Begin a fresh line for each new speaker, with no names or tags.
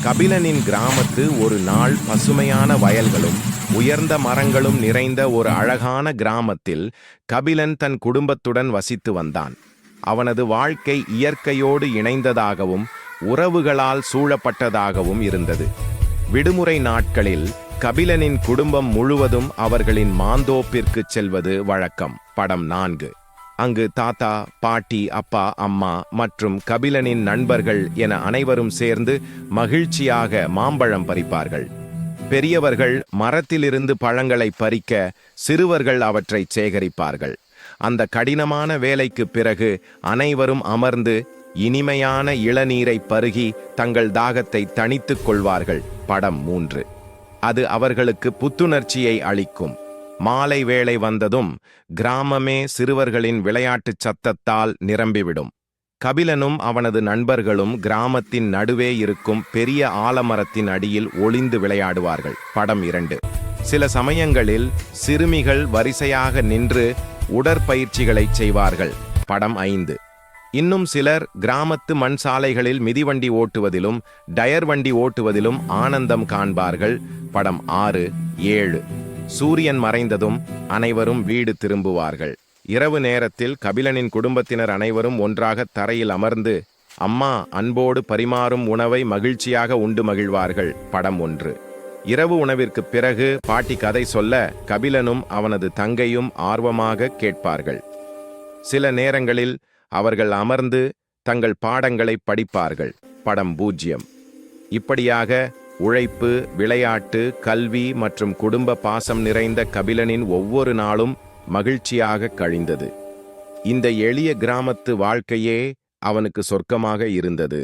கபிலனின் கிராமத்து ஒரு நாள் பசுமையான வயல்களும் உயர்ந்த மரங்களும் நிறைந்த ஒரு அழகான கிராமத்தில் கபிலன் தன் குடும்பத்துடன் வசித்து வந்தான். அவனது வாழ்க்கை இயற்கையோடு இணைந்ததாகவும் உறவுகளால் சூழப்பட்டதாகவும் இருந்தது. விடுமுறை நாட்களில் கபிலனின் குடும்பம் முழுவதும் அவர்களின் மாந்தோப்பிற்கு செல்வது வழக்கம். படம் 4. அங்கு தாத்தா, பாட்டி, அப்பா, அம்மா மற்றும் கபிலனின் நண்பர்கள் என அனைவரும் சேர்ந்து மகிழ்ச்சியாக மாம்பழம் பறிப்பார்கள். பெரியவர்கள் மரத்திலிருந்து பழங்களை பறிக்க, சிறுவர்கள் அவற்றை சேகரிப்பார்கள். அந்த கடினமான வேலைக்கு பிறகு அனைவரும் அமர்ந்து இனிமையான இளநீரை பருகி தங்கள் தாகத்தை தணித்துக் கொள்வார்கள். படம் 3. அது அவர்களுக்கு புத்துணர்ச்சியை அளிக்கும். மாலை வேளை வந்ததும் கிராமமே சிறுவர்களின் விளையாட்டுச் சத்தத்தால் நிரம்பிவிடும். கபிலனும் அவனது நண்பர்களும் கிராமத்தின் நடுவே இருக்கும் பெரிய ஆலமரத்தின் அடியில் ஒளிந்து விளையாடுவார்கள். படம் 2. சில சமயங்களில் சிறுமிகள் வரிசையாக நின்று உடற்பயிற்சிகளை செய்வார்கள். படம் 5. இன்னும் சிலர் கிராமத்து மண் சாலைகளில் மிதிவண்டி ஓட்டுவதிலும் டயர் வண்டி ஓட்டுவதிலும் ஆனந்தம் காண்பார்கள். படம் 6, 7. சூரியன் மறைந்ததும் அனைவரும் வீடு திரும்புவார்கள். இரவு நேரத்தில் கபிலனின் குடும்பத்தினர் அனைவரும் ஒன்றாக தரையில் அமர்ந்து அம்மா அன்போடு பரிமாறும் உணவை மகிழ்ச்சியாக உண்டு மகிழ்வார்கள். படம் 1. இரவு உணவிற்கு பிறகு பாட்டி கதை சொல்ல கபிலனும் அவனது தங்கையும் ஆர்வமாக கேட்பார்கள். சில நேரங்களில் அவர்கள் அமர்ந்து தங்கள் பாடங்களை படிப்பார்கள். படம் 0. இப்படியாக உழைப்பு, விளையாட்டு, கல்வி மற்றும் குடும்ப பாசம் நிறைந்த கபிலனின் ஒவ்வொரு நாளும் மகிழ்ச்சியாக கழிந்தது. இந்த எளிய கிராமத்து வாழ்க்கையே அவனுக்கு சொர்க்கமாக இருந்தது.